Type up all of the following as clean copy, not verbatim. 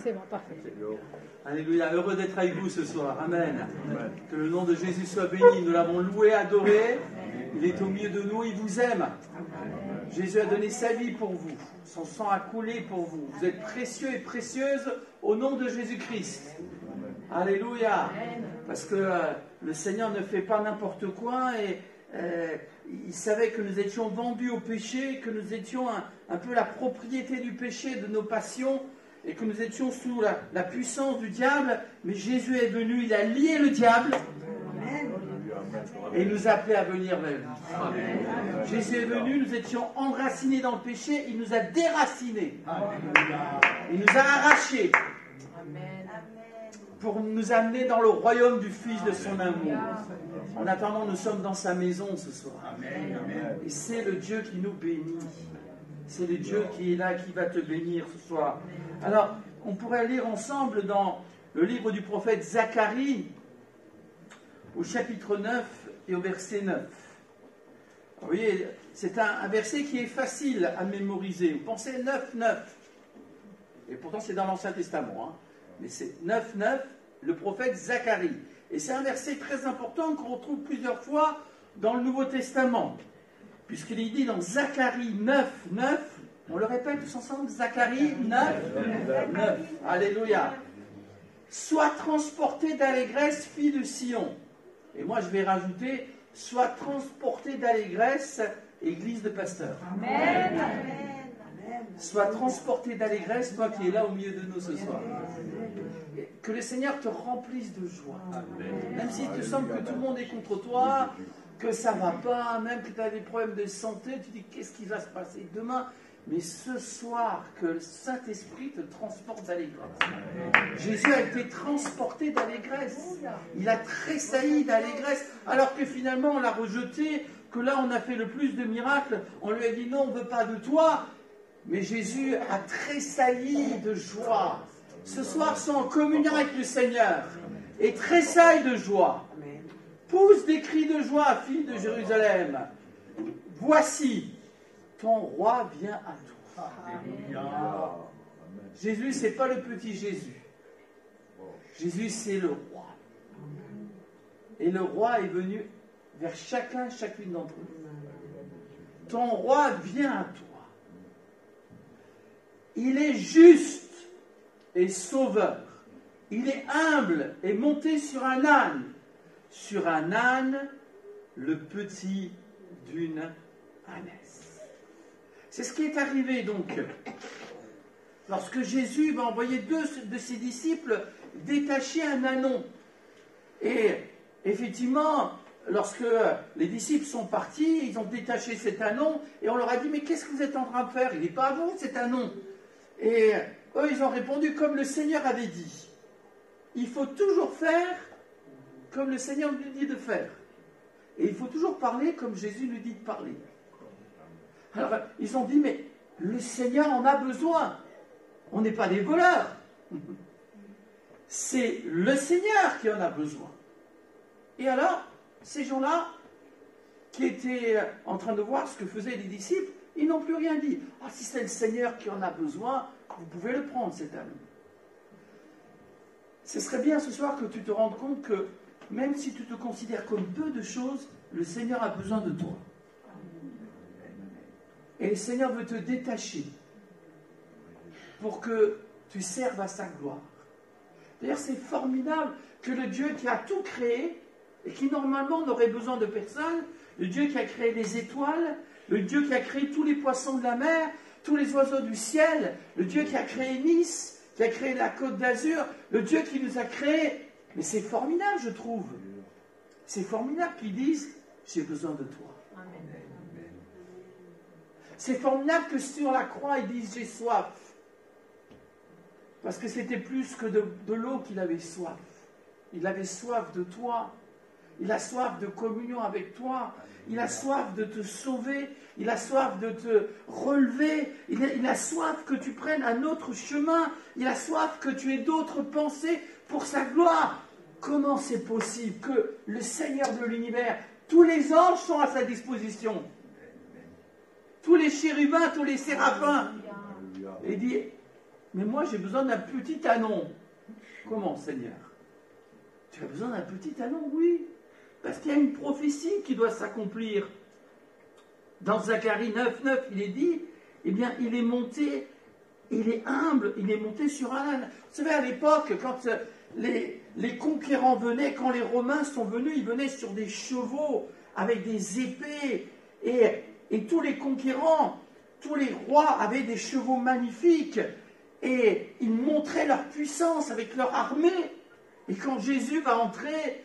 C'est bon, parfait. Alléluia, heureux d'être avec vous ce soir. Amen. Que le nom de Jésus soit béni. Nous l'avons loué, adoré. Il est au milieu de nous, il vous aime. Jésus a donné sa vie pour vous. Son sang a coulé pour vous. Vous êtes précieux et précieuses au nom de Jésus-Christ. Alléluia. Parce que le Seigneur ne fait pas n'importe quoi et il savait que nous étions vendus au péché, que nous étions un peu la propriété du péché, de nos passions, et que nous étions sous la puissance du diable. Mais Jésus est venu, il a lié le diable et il nous a appelés à venir vers lui. Jésus est venu, nous étions enracinés dans le péché, il nous a déracinés. Il nous a arrachés pour nous amener dans le royaume du Fils de son amour. En attendant, nous sommes dans sa maison ce soir. Et c'est le Dieu qui nous bénit. C'est le Dieu qui est là, qui va te bénir ce soir. Alors, on pourrait lire ensemble dans le livre du prophète Zacharie, au chapitre 9 et au verset 9. Vous voyez, c'est un verset qui est facile à mémoriser. Vous pensez 9, 9. Et pourtant, c'est dans l'Ancien Testament. Hein. Mais c'est 9, 9, le prophète Zacharie. Et c'est un verset très important qu'on retrouve plusieurs fois dans le Nouveau Testament. Puisqu'il est dit dans Zacharie 9, 9, on le répète tous ensemble, Zacharie 9, 9. Alléluia. Sois transporté d'allégresse, fille de Sion. Et moi je vais rajouter, sois transporté d'allégresse, église de pasteurs. Amen. Sois transporté d'allégresse, toi qui es là au milieu de nous ce soir. Que le Seigneur te remplisse de joie. Même s'il te semble que tout le monde est contre toi, que ça ne va pas, même que tu as des problèmes de santé, tu dis qu'est-ce qui va se passer demain? Mais ce soir, que le Saint-Esprit te transporte d'allégresse. Jésus a été transporté d'allégresse. Il a tressailli d'allégresse, alors que finalement on l'a rejeté, que là on a fait le plus de miracles. On lui a dit non, on ne veut pas de toi. Mais Jésus a tressailli de joie. Ce soir, sont en communion avec le Seigneur et tressaille de joie. Pousse des cris de joie, fille de Jérusalem. Voici, ton roi vient à toi. Jésus, ce n'est pas le petit Jésus. Jésus, c'est le roi. Et le roi est venu vers chacune d'entre nous. Ton roi vient à toi. Il est juste et sauveur. Il est humble et monté sur un âne. Sur un âne, le petit d'une ânesse. C'est ce qui est arrivé donc. Lorsque Jésus va envoyer deux de ses disciples détacher un ânon. Et effectivement, lorsque les disciples sont partis, ils ont détaché cet ânon et on leur a dit « Mais qu'est-ce que vous êtes en train de faire? Il n'est pas à vous cet ânon. » Et eux, ils ont répondu comme le Seigneur avait dit. Il faut toujours faire comme le Seigneur nous dit de faire. Et il faut toujours parler comme Jésus nous dit de parler. Alors, ils ont dit, mais le Seigneur en a besoin. On n'est pas des voleurs. C'est le Seigneur qui en a besoin. Et alors, ces gens-là, qui étaient en train de voir ce que faisaient les disciples, ils n'ont plus rien dit. Ah, si c'est le Seigneur qui en a besoin, vous pouvez le prendre, cet âne. Ce serait bien ce soir que tu te rendes compte que même si tu te considères comme peu de choses, le Seigneur a besoin de toi. Et le Seigneur veut te détacher pour que tu serves à sa gloire. D'ailleurs, c'est formidable que le Dieu qui a tout créé et qui normalement n'aurait besoin de personne, le Dieu qui a créé les étoiles, le Dieu qui a créé tous les poissons de la mer, tous les oiseaux du ciel, le Dieu qui a créé Nice, qui a créé la Côte d'Azur, le Dieu qui nous a créés. Mais c'est formidable, je trouve. C'est formidable qu'ils disent « J'ai besoin de toi ». C'est formidable que sur la croix, ils disent « J'ai soif ». Parce que c'était plus que de l'eau qu'il avait soif. Il avait soif de toi. Il a soif de communion avec toi. Il a soif de te sauver. Il a soif de te relever. Il a soif que tu prennes un autre chemin. Il a soif que tu aies d'autres pensées pour sa gloire. Comment c'est possible que le Seigneur de l'univers, tous les anges sont à sa disposition, tous les chérubins, tous les séraphins, et dit, mais moi j'ai besoin d'un petit anon. Comment, Seigneur? Tu as besoin d'un petit anon? Oui. Parce qu'il y a une prophétie qui doit s'accomplir. Dans Zacharie 9:9, il est dit, eh bien, il est monté, il est humble, il est monté sur un âne. Vous savez, à l'époque, quand les conquérants venaient, quand les Romains sont venus, ils venaient sur des chevaux avec des épées. Et tous les conquérants, tous les rois avaient des chevaux magnifiques. Et ils montraient leur puissance avec leur armée. Et quand Jésus va entrer,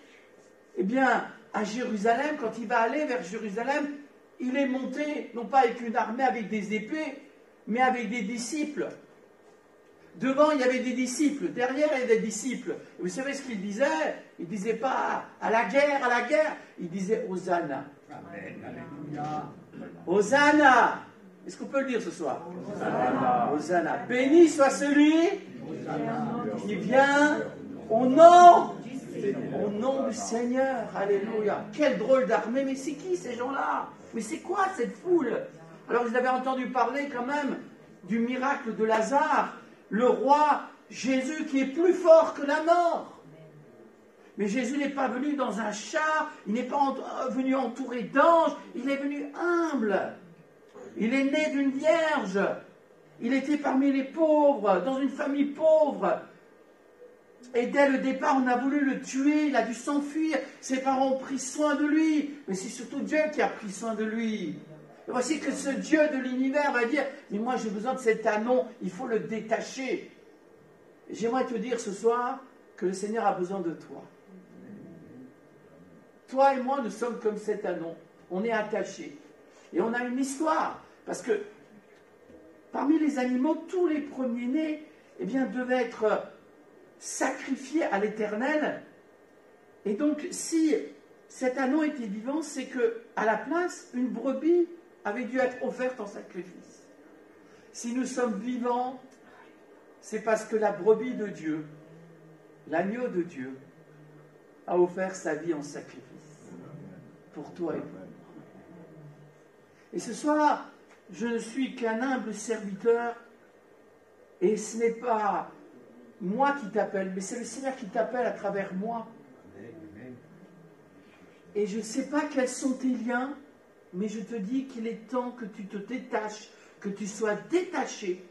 eh bien, à Jérusalem, quand il va aller vers Jérusalem, il est monté, non pas avec une armée avec des épées, mais avec des disciples. Devant, il y avait des disciples. Derrière, il y avait des disciples. Et vous savez ce qu'il disait? Il ne disait pas à la guerre, à la guerre. Il disait Hosanna. Hosanna. Est-ce qu'on peut le dire ce soir? Hosanna. Hosanna. Béni soit celui qui vient au nom du Seigneur. Alléluia. Quelle drôle d'armée. Mais c'est qui ces gens-là? Mais c'est quoi cette foule? Alors vous avez entendu parler quand même du miracle de Lazare, le roi Jésus qui est plus fort que la mort. Mais Jésus n'est pas venu dans un char, il n'est pas venu entouré d'anges, il est venu humble. Il est né d'une vierge. Il était parmi les pauvres, dans une famille pauvre. Et dès le départ, on a voulu le tuer, il a dû s'enfuir. Ses parents ont pris soin de lui. Mais c'est surtout Dieu qui a pris soin de lui. Et voici que ce Dieu de l'univers va dire, mais moi j'ai besoin de cet anon, il faut le détacher. Et j'aimerais te dire ce soir que le Seigneur a besoin de toi. Toi et moi, nous sommes comme cet anon. On est attachés. Et on a une histoire. Parce que parmi les animaux, tous les premiers-nés, eh bien, devaient être sacrifiés à l'Éternel. Et donc, si cet anon était vivant, c'est que à la place, une brebis avait dû être offerte en sacrifice. Si nous sommes vivants, c'est parce que la brebis de Dieu, l'agneau de Dieu, a offert sa vie en sacrifice. Pour toi et pour moi. Et ce soir, je ne suis qu'un humble serviteur, et ce n'est pas moi qui t'appelle, mais c'est le Seigneur qui t'appelle à travers moi. Et je ne sais pas quels sont tes liens, mais je te dis qu'il est temps que tu te détaches, que tu sois détaché.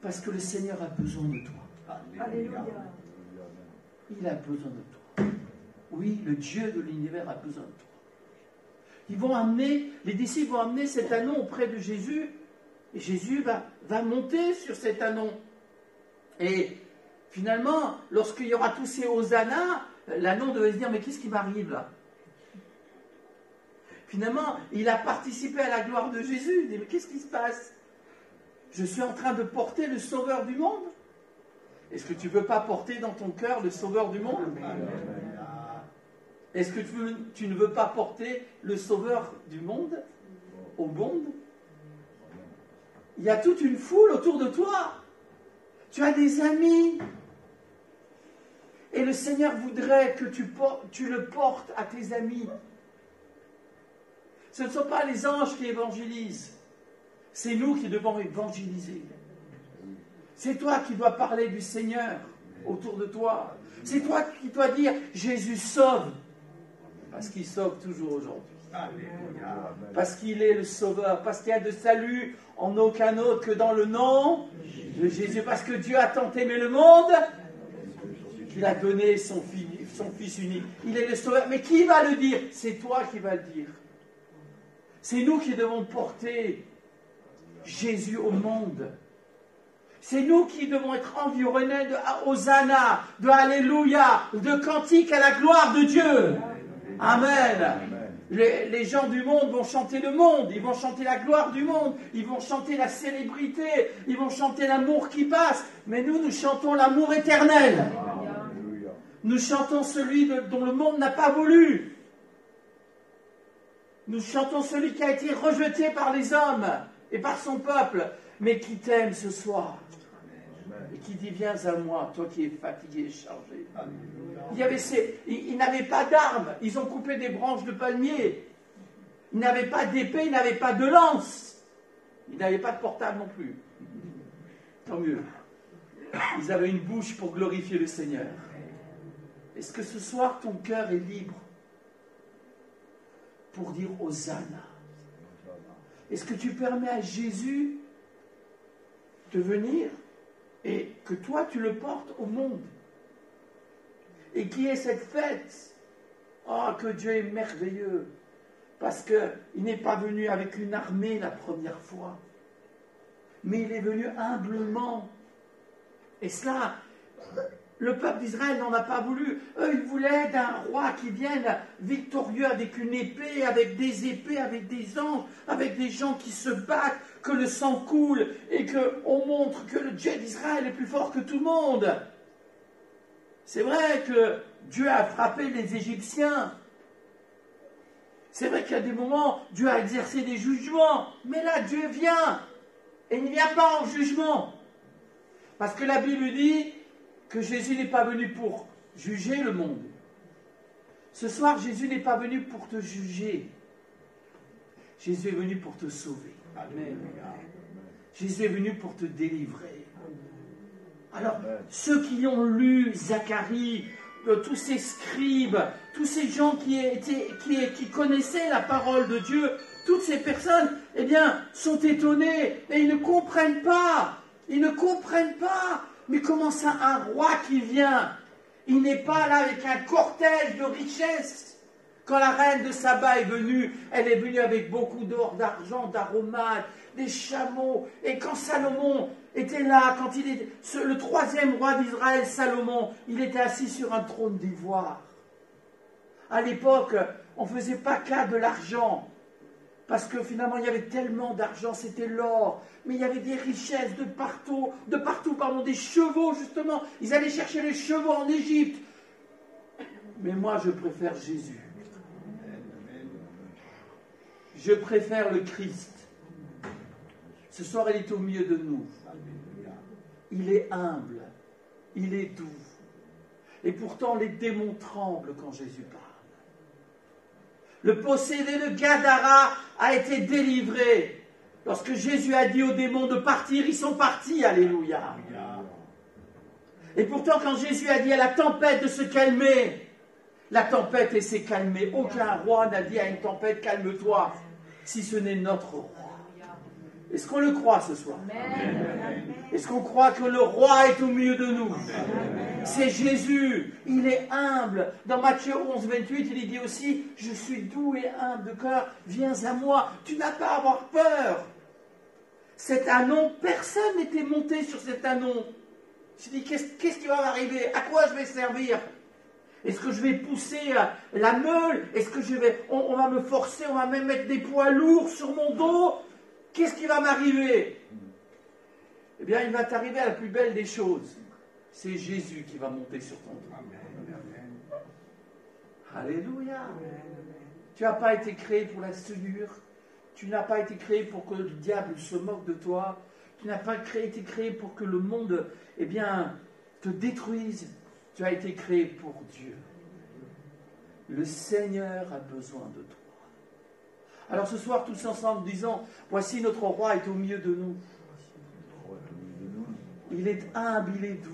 Parce que le Seigneur a besoin de toi. Alléluia. Il a besoin de toi. Oui, le Dieu de l'univers a besoin de toi. Les disciples vont amener cet anon auprès de Jésus, et Jésus va monter sur cet anon. Et finalement, lorsqu'il y aura tous ces hosannas, l'anon devait se dire, mais qu'est-ce qui m'arrive là? Finalement, il a participé à la gloire de Jésus. Il dit, mais qu'est-ce qui se passe? Je suis en train de porter le Sauveur du monde. Est-ce que tu ne veux pas porter dans ton cœur le Sauveur du monde? Est-ce que tu ne veux pas porter le Sauveur du monde au monde? Il y a toute une foule autour de toi. Tu as des amis. Et le Seigneur voudrait que tu le portes à tes amis. Ce ne sont pas les anges qui évangélisent. C'est nous qui devons évangéliser. C'est toi qui dois parler du Seigneur autour de toi. C'est toi qui dois dire Jésus sauve. Parce qu'il sauve toujours aujourd'hui. Parce qu'il est le sauveur. Parce qu'il y a de salut en aucun autre que dans le nom de Jésus. Parce que Dieu a tant aimé le monde qu'il a donné son Fils unique. Il est le sauveur. Mais qui va le dire? C'est toi qui vas le dire. C'est nous qui devons porter Jésus au monde. C'est nous qui devons être environnés de Hosanna, de Alléluia, de cantiques à la gloire de Dieu. Amen. Les gens du monde vont chanter le monde, ils vont chanter la gloire du monde, ils vont chanter la célébrité, ils vont chanter l'amour qui passe. Mais nous chantons l'amour éternel. Nous chantons celui dont le monde n'a pas voulu. Nous chantons celui qui a été rejeté par les hommes et par son peuple, mais qui t'aime ce soir. Et qui dit, viens à moi, toi qui es fatigué et chargé. Ils n'avaient pas d'armes, ils ont coupé des branches de palmier. Ils n'avaient pas d'épée, ils n'avaient pas de lance. Ils n'avaient pas de portable non plus. Tant mieux. Ils avaient une bouche pour glorifier le Seigneur. Est-ce que ce soir, ton cœur est libre pour dire Hosanna? Est-ce que tu permets à Jésus de venir et que toi, tu le portes au monde? Et qui est cette fête? Oh, que Dieu est merveilleux! Parce qu'il n'est pas venu avec une armée la première fois, mais il est venu humblement. Et cela, le peuple d'Israël n'en a pas voulu. Eux, ils voulaient d'un roi qui vienne victorieux avec une épée, avec des épées, avec des anges, avec des gens qui se battent, que le sang coule et qu'on montre que le Dieu d'Israël est plus fort que tout le monde. C'est vrai que Dieu a frappé les Égyptiens. C'est vrai qu'il y a des moments, Dieu a exercé des jugements. Mais là, Dieu vient. Et il ne vient pas en jugement. Parce que la Bible dit que Jésus n'est pas venu pour juger le monde. Ce soir, Jésus n'est pas venu pour te juger. Jésus est venu pour te sauver. Amen. Jésus est venu pour te délivrer. Alors, ceux qui ont lu Zacharie, tous ces scribes, tous ces gens qui connaissaient la parole de Dieu, toutes ces personnes, eh bien, sont étonnés et ils ne comprennent pas. Ils ne comprennent pas. Mais comment ça, un roi qui vient? Il n'est pas là avec un cortège de richesses. Quand la reine de Saba est venue, elle est venue avec beaucoup d'or, d'argent, d'aromates, des chameaux. Et quand Salomon était là, quand il était le troisième roi d'Israël, Salomon, il était assis sur un trône d'ivoire. À l'époque, on ne faisait pas cas de l'argent. Parce que finalement, il y avait tellement d'argent, c'était l'or. Mais il y avait des richesses de partout, des chevaux justement. Ils allaient chercher les chevaux en Égypte. Mais moi, je préfère Jésus. Je préfère le Christ. Ce soir, il est au milieu de nous. Il est humble. Il est doux. Et pourtant, les démons tremblent quand Jésus parle. Le possédé de Gadara a été délivré. Lorsque Jésus a dit aux démons de partir, ils sont partis. Alléluia. Et pourtant, quand Jésus a dit à la tempête de se calmer, la tempête s'est calmée. Aucun roi n'a dit à une tempête, calme-toi, si ce n'est notre roi. Est-ce qu'on le croit ce soir? Est-ce qu'on croit que le roi est au milieu de nous? C'est Jésus, il est humble. Dans Matthieu 11, 28, il dit aussi, je suis doux et humble de cœur, viens à moi, tu n'as pas à avoir peur. Cet anon, personne n'était monté sur cet anon. Je dis, qu'est-ce qui va m'arriver? À quoi je vais servir? Est-ce que je vais pousser la meule? Est-ce que on va me forcer, on va même mettre des poids lourds sur mon dos? Qu'est-ce qui va m'arriver? Eh bien, il va t'arriver à la plus belle des choses. C'est Jésus qui va monter sur ton trône. Alléluia. Tu n'as pas été créé pour la souillure. Tu n'as pas été créé pour que le diable se moque de toi. Tu n'as pas été créé pour que le monde, eh bien, te détruise. Tu as été créé pour Dieu. Le Seigneur a besoin de toi. Alors ce soir, tous ensemble, disons, voici notre roi est au milieu de nous. Il est humble, il est doux.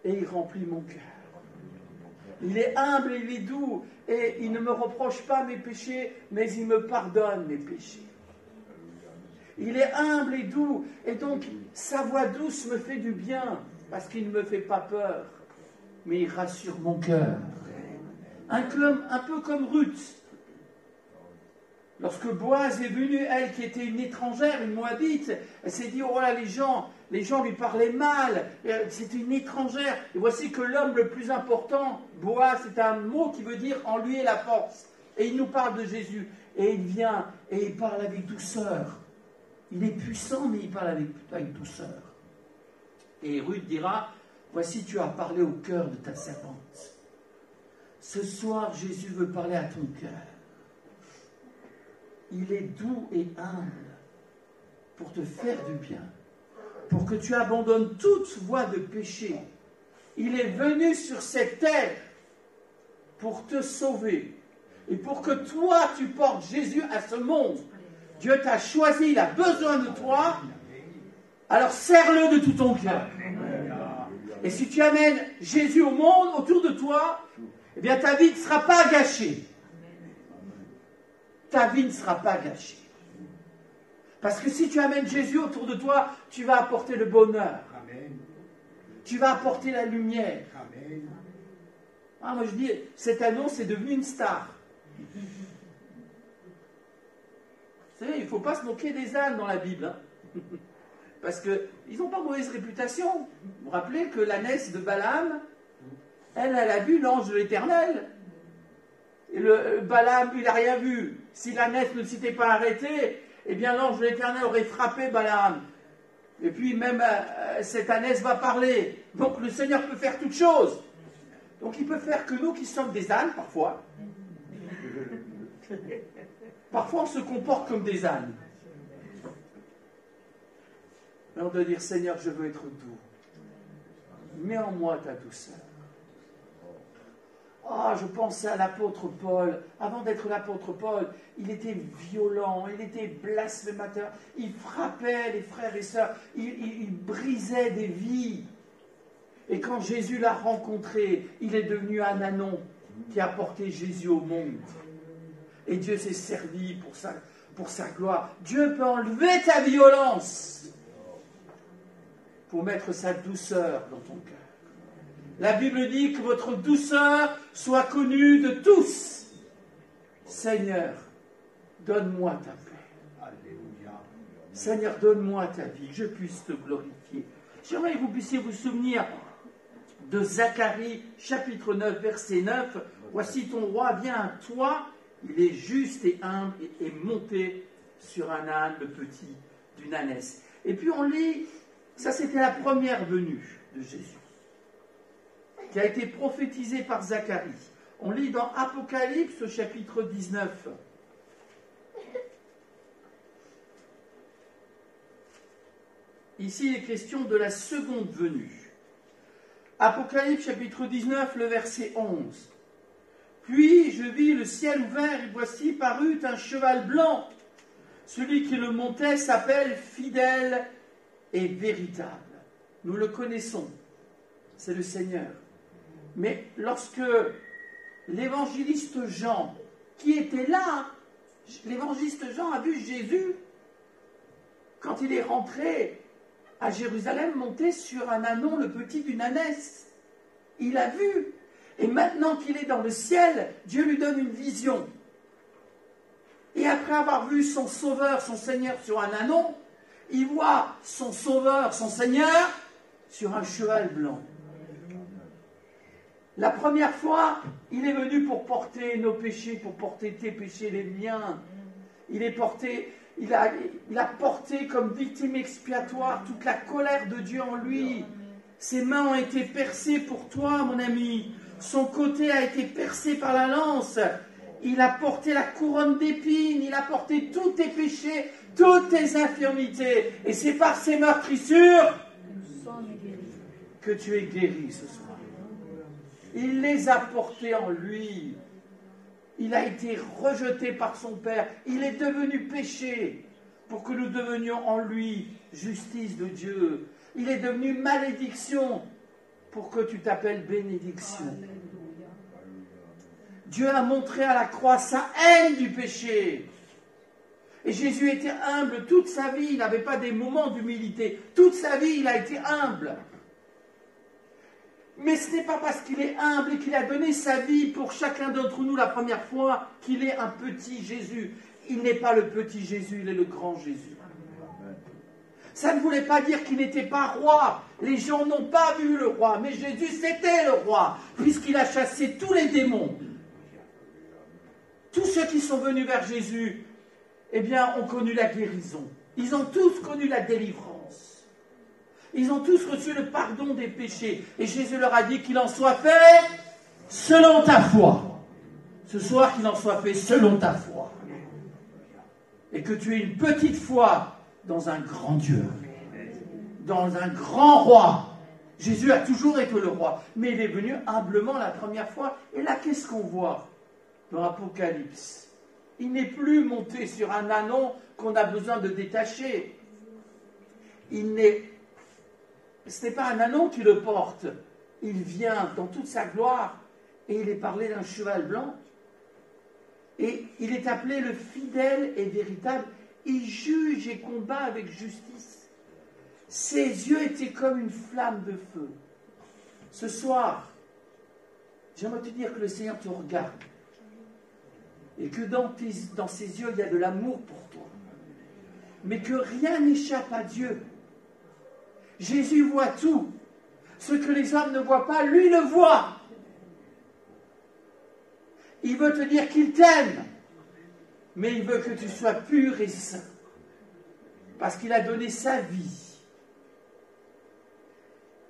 Et il remplit mon cœur. Il est humble, il est doux. Et il ne me reproche pas mes péchés, mais il me pardonne mes péchés. Il est humble et doux. Et donc, sa voix douce me fait du bien, parce qu'il ne me fait pas peur. Mais il rassure mon cœur. Un peu comme Ruth. Lorsque Boaz est venue, elle qui était une étrangère, une Moabite, elle s'est dit, oh là, les gens lui parlaient mal, c'était une étrangère. Et voici que l'homme le plus important, Boaz, c'est un mot qui veut dire en lui est la force. Et il nous parle de Jésus. Et il vient et il parle avec douceur. Il est puissant, mais il parle avec douceur. Et Ruth dira, voici tu as parlé au cœur de ta servante. Ce soir, Jésus veut parler à ton cœur. Il est doux et humble pour te faire du bien, pour que tu abandonnes toute voie de péché. Il est venu sur cette terre pour te sauver et pour que toi tu portes Jésus à ce monde, Dieu t'a choisi, il a besoin de toi. Alors serre-le de tout ton cœur. Et si tu amènes Jésus au monde, autour de toi, eh bien ta vie ne sera pas gâchée. Ta vie ne sera pas gâchée. Parce que si tu amènes Jésus autour de toi, tu vas apporter le bonheur. Tu vas apporter la lumière. Ah, moi je dis, cette annonce est devenue une star. Vous savez, il ne faut pas se moquer des ânes dans la Bible. Hein. Parce qu'ils n'ont pas mauvaise réputation. Vous vous rappelez que l'ânesse de Balaam, elle a vu l'ange de l'Éternel. Et Balaam, il n'a rien vu. Si l'ânesse ne s'était pas arrêtée, eh bien l'ange de l'Éternel aurait frappé Balaam. Et puis même cette ânesse va parler. Donc le Seigneur peut faire toutes choses. Donc il peut faire que nous qui sommes des ânes, parfois. Parfois on se comporte comme des ânes. Mais on doit dire, Seigneur, je veux être doux. Mets en moi ta douceur. Ah, je pensais à l'apôtre Paul. Avant d'être l'apôtre Paul, il était violent, il était blasphémateur. Il frappait les frères et sœurs. Il brisait des vies. Et quand Jésus l'a rencontré, il est devenu un ânon qui a porté Jésus au monde. Et Dieu s'est servi pour sa gloire. Dieu peut enlever ta violence pour mettre sa douceur dans ton cœur. La Bible dit que votre douceur soit connue de tous. Seigneur, donne-moi ta paix. Seigneur, donne-moi ta vie, que je puisse te glorifier. J'aimerais que vous puissiez vous souvenir de Zacharie, chapitre 9, verset 9. Voici ton roi vient à toi, il est juste et humble et monté sur un âne, le petit d'une ânesse. Et puis on lit, ça c'était la première venue de Jésus, qui a été prophétisée par Zacharie. On lit dans Apocalypse au chapitre 19. Ici, il est question de la seconde venue. Apocalypse chapitre 19, le verset 11. Puis je vis le ciel ouvert et voici parut un cheval blanc. Celui qui le montait s'appelle Fidèle et Véritable. Nous le connaissons, c'est le Seigneur. Mais lorsque l'évangéliste Jean, qui était là, l'évangéliste Jean a vu Jésus, quand il est rentré à Jérusalem, monté sur un ânon, le petit d'une ânesse. Il a vu. Et maintenant qu'il est dans le ciel, Dieu lui donne une vision. Et après avoir vu son Sauveur, son Seigneur sur un ânon, il voit son Sauveur, son Seigneur, sur un cheval blanc. La première fois, il est venu pour porter nos péchés, pour porter tes péchés, les miens. Il a porté comme victime expiatoire toute la colère de Dieu en lui. Ses mains ont été percées pour toi, mon ami. Son côté a été percé par la lance. Il a porté la couronne d'épines. Il a porté tous tes péchés, toutes tes infirmités. Et c'est par ses meurtrissures que tu es guéri ce soir. Il les a portés en lui. Il a été rejeté par son Père. Il est devenu péché pour que nous devenions en lui justice de Dieu. Il est devenu malédiction pour que tu t'appelles bénédiction. Dieu a montré à la croix sa haine du péché. Et Jésus était humble toute sa vie. Il n'avait pas des moments d'humilité. Toute sa vie, il a été humble. Mais ce n'est pas parce qu'il est humble et qu'il a donné sa vie pour chacun d'entre nous la première fois qu'il est un petit Jésus. Il n'est pas le petit Jésus, il est le grand Jésus. Ça ne voulait pas dire qu'il n'était pas roi. Les gens n'ont pas vu le roi, mais Jésus c'était le roi, puisqu'il a chassé tous les démons. Tous ceux qui sont venus vers Jésus, eh bien, ont connu la guérison. Ils ont tous connu la délivrance. Ils ont tous reçu le pardon des péchés. Et Jésus leur a dit qu'il en soit fait selon ta foi. Ce soir, qu'il en soit fait selon ta foi. Et que tu aies une petite foi dans un grand Dieu. Dans un grand roi. Jésus a toujours été le roi. Mais il est venu humblement la première fois. Et là, qu'est-ce qu'on voit dans l'Apocalypse? Il n'est plus monté sur un ânon qu'on a besoin de détacher. Ce n'est pas un ânon qui le porte. Il vient dans toute sa gloire et il est parlé d'un cheval blanc. Et il est appelé le fidèle et véritable. Il juge et combat avec justice. Ses yeux étaient comme une flamme de feu. Ce soir, j'aimerais te dire que le Seigneur te regarde. Et que dans ses yeux, il y a de l'amour pour toi. Mais que rien n'échappe à Dieu. Jésus voit tout. Ce que les hommes ne voient pas, lui le voit. Il veut te dire qu'il t'aime. Mais il veut que tu sois pur et saint. Parce qu'il a donné sa vie.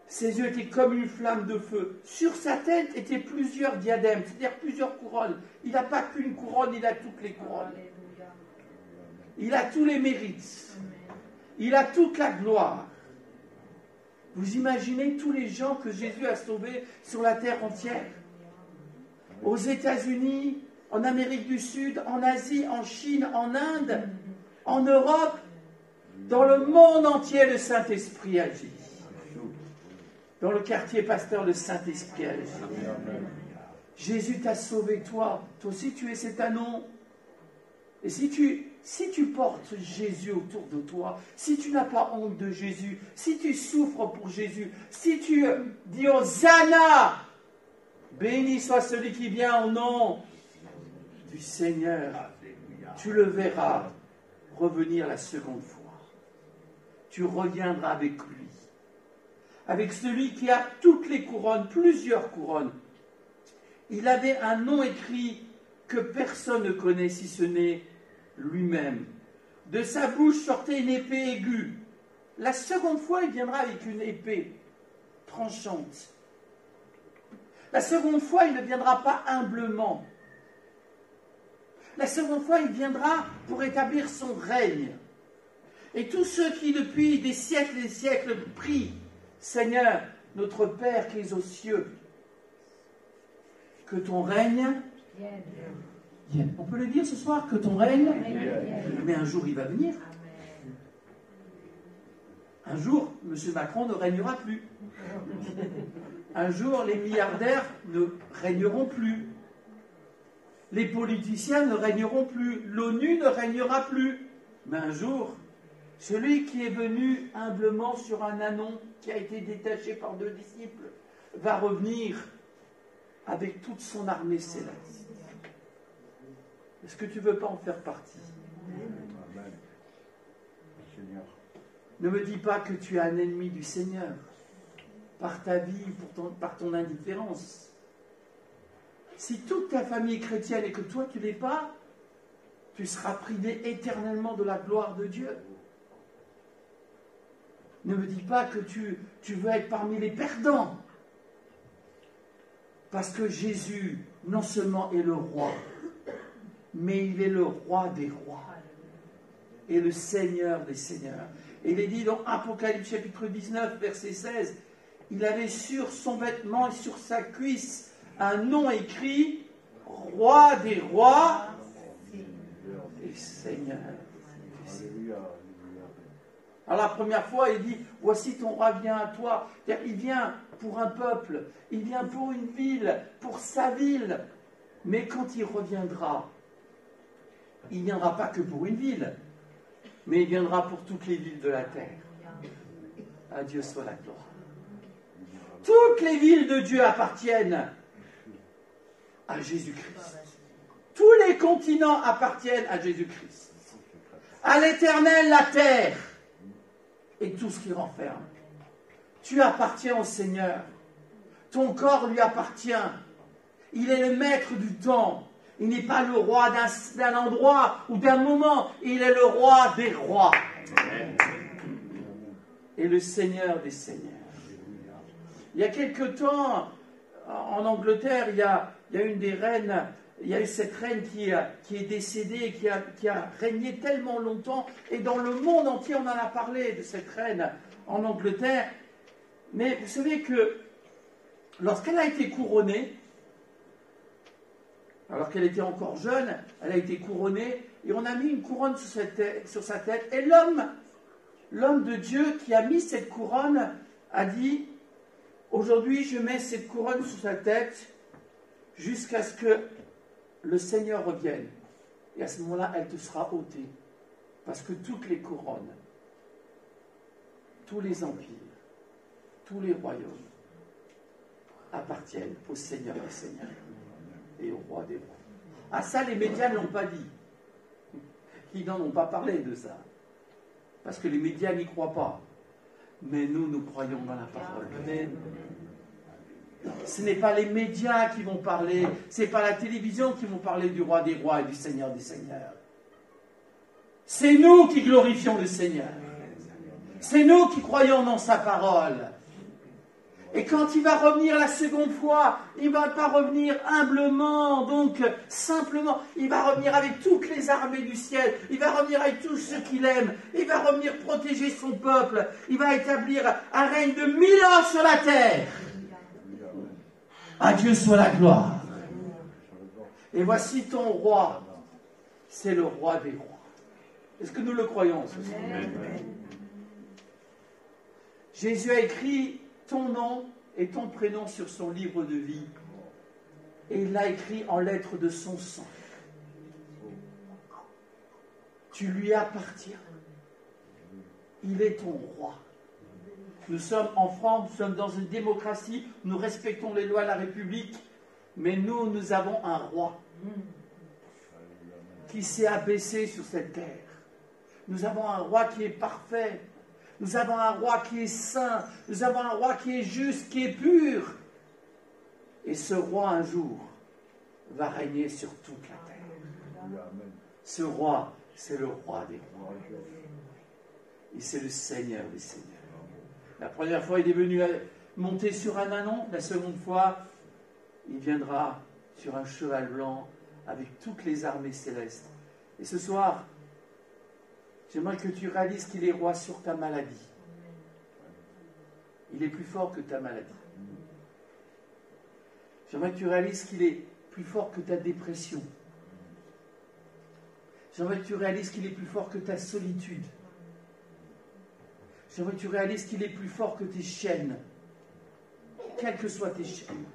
Ses yeux étaient comme une flamme de feu. Sur sa tête étaient plusieurs diadèmes, c'est-à-dire plusieurs couronnes. Il n'a pas qu'une couronne, il a toutes les couronnes. Il a tous les mérites. Il a toute la gloire. Vous imaginez tous les gens que Jésus a sauvés sur la terre entière? Aux États-Unis, en Amérique du Sud, en Asie, en Chine, en Inde, en Europe, dans le monde entier, le Saint-Esprit agit. Dans le quartier pasteur, le Saint-Esprit agit. Jésus t'a sauvé, toi. Toi aussi, tu es cet ânon. Et si tu portes Jésus autour de toi, si tu n'as pas honte de Jésus, si tu souffres pour Jésus, si tu dis Hosanna, béni soit celui qui vient au nom du Seigneur, tu le verras revenir la seconde fois. Tu reviendras avec lui. Avec celui qui a toutes les couronnes, plusieurs couronnes. Il avait un nom écrit que personne ne connaît si ce n'est lui-même. De sa bouche sortait une épée aiguë. La seconde fois, il viendra avec une épée tranchante. La seconde fois, il ne viendra pas humblement. La seconde fois, il viendra pour établir son règne. Et tous ceux qui, depuis des siècles et des siècles, prient, Seigneur, notre Père qui es aux cieux, que ton règne vienne. On peut le dire ce soir, que ton règne vienne. Mais un jour, il va venir. Un jour, M. Macron ne régnera plus. Un jour, les milliardaires ne régneront plus. Les politiciens ne régneront plus. L'ONU ne régnera plus. Mais un jour, celui qui est venu humblement sur un ânon qui a été détaché par 2 disciples va revenir avec toute son armée céleste. Est-ce que tu ne veux pas en faire partie? Ne me dis pas que tu es un ennemi du Seigneur par ta vie, par ton indifférence. Si toute ta famille est chrétienne et que toi tu ne l'es pas, tu seras privé éternellement de la gloire de Dieu. Ne me dis pas que tu veux être parmi les perdants. Parce que Jésus, non seulement est le roi, mais il est le roi des rois et le Seigneur des seigneurs. Et il est dit dans Apocalypse chapitre 19, verset 16, il avait sur son vêtement et sur sa cuisse un nom écrit, Roi des rois et Seigneur des seigneurs. Alors la première fois, il dit, voici ton roi vient à toi. Il vient pour un peuple, il vient pour une ville, pour sa ville. Mais quand il reviendra, il ne viendra pas que pour une ville, mais il viendra pour toutes les villes de la terre. À Dieu soit la gloire. Toutes les villes de Dieu appartiennent à Jésus-Christ. Tous les continents appartiennent à Jésus-Christ. À l'Éternel, la terre et tout ce qui renferme. Tu appartiens au Seigneur. Ton corps lui appartient. Il est le maître du temps. Il n'est pas le roi d'un endroit ou d'un moment. Il est le roi des rois. Et le Seigneur des seigneurs. Il y a quelque temps, en Angleterre, il y a une des reines, il y a eu cette reine qui est décédée, qui a régné tellement longtemps, et dans le monde entier, on en a parlé de cette reine en Angleterre. Mais vous savez que lorsqu'elle a été couronnée, Alors qu'elle était encore jeune, elle a été couronnée, et on a mis une couronne sur sa tête. Et l'homme de Dieu qui a mis cette couronne a dit, aujourd'hui je mets cette couronne sur sa tête jusqu'à ce que le Seigneur revienne. Et à ce moment-là, elle te sera ôtée. Parce que toutes les couronnes, tous les empires, tous les royaumes appartiennent au Seigneur des Seigneurs et au Roi des Rois. Ah ça, les médias ne l'ont pas dit. Ils n'en ont pas parlé de ça. Parce que les médias n'y croient pas. Mais nous croyons dans la parole. Amen. Ce n'est pas les médias qui vont parler, ce n'est pas la télévision qui vont parler du Roi des Rois et du Seigneur des Seigneurs. C'est nous qui glorifions le Seigneur. C'est nous qui croyons dans sa parole. Et quand il va revenir la seconde fois, il ne va pas revenir humblement, donc simplement. Il va revenir avec toutes les armées du ciel. Il va revenir avec tous ceux qu'il aime. Il va revenir protéger son peuple. Il va établir un règne de 1000 ans sur la terre. À Dieu soit la gloire. Et voici ton roi. C'est le roi des rois. Est-ce que nous le croyons ce soir? Jésus a écrit ton nom et ton prénom sur son livre de vie. Et il l'a écrit en lettres de son sang. Tu lui appartiens. Il est ton roi. Nous sommes en France, nous sommes dans une démocratie, nous respectons les lois de la République, mais nous avons un roi qui s'est abaissé sur cette terre. Nous avons un roi qui est parfait. Nous avons un roi qui est saint. Nous avons un roi qui est juste, qui est pur. Et ce roi, un jour, va régner sur toute la terre. Ce roi, c'est le roi des rois. Et c'est le Seigneur des seigneurs. La première fois, il est venu monter sur un ânon. La seconde fois, il viendra sur un cheval blanc avec toutes les armées célestes. Et ce soir, j'aimerais que tu réalises qu'il est roi sur ta maladie. Il est plus fort que ta maladie. J'aimerais que tu réalises qu'il est plus fort que ta dépression. J'aimerais que tu réalises qu'il est plus fort que ta solitude. J'aimerais que tu réalises qu'il est plus fort que tes chaînes, quelles que soient tes chaînes.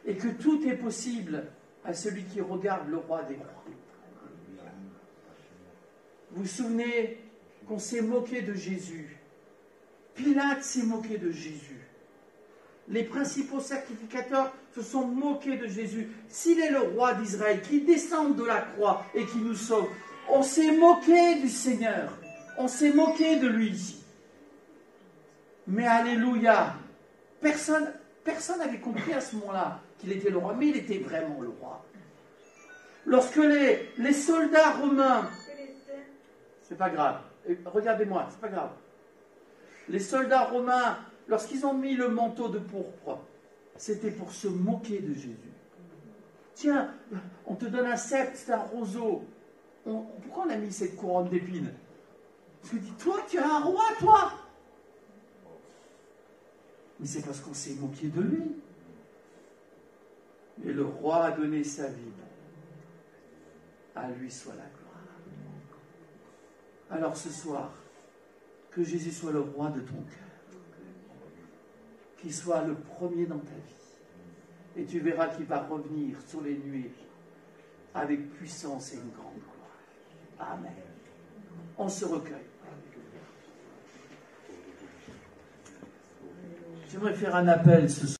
Et que tout est possible à celui qui regarde le roi des rois. Vous vous souvenez qu'on s'est moqué de Jésus. Pilate s'est moqué de Jésus. Les principaux sacrificateurs se sont moqués de Jésus. S'il est le roi d'Israël, qui descend de la croix et qui nous sauve, on s'est moqué du Seigneur. On s'est moqué de lui. Mais alléluia, personne n'avait compris à ce moment-là qu'il était le roi, mais il était vraiment le roi. Lorsque les soldats romains, c'est pas grave, regardez-moi, c'est pas grave. Les soldats romains, lorsqu'ils ont mis le manteau de pourpre, c'était pour se moquer de Jésus. Tiens, on te donne un sceptre, c'est un roseau. Pourquoi on a mis cette couronne d'épines? Parce que dis, toi, tu es un roi, toi. Mais c'est parce qu'on s'est moqué de lui. Et le roi a donné sa vie. À lui soit la gloire. Alors ce soir, que Jésus soit le roi de ton cœur. Qu'il soit le premier dans ta vie. Et tu verras qu'il va revenir sur les nuées avec puissance et une grande gloire. Amen. On se recueille. J'aimerais faire un appel ce soir.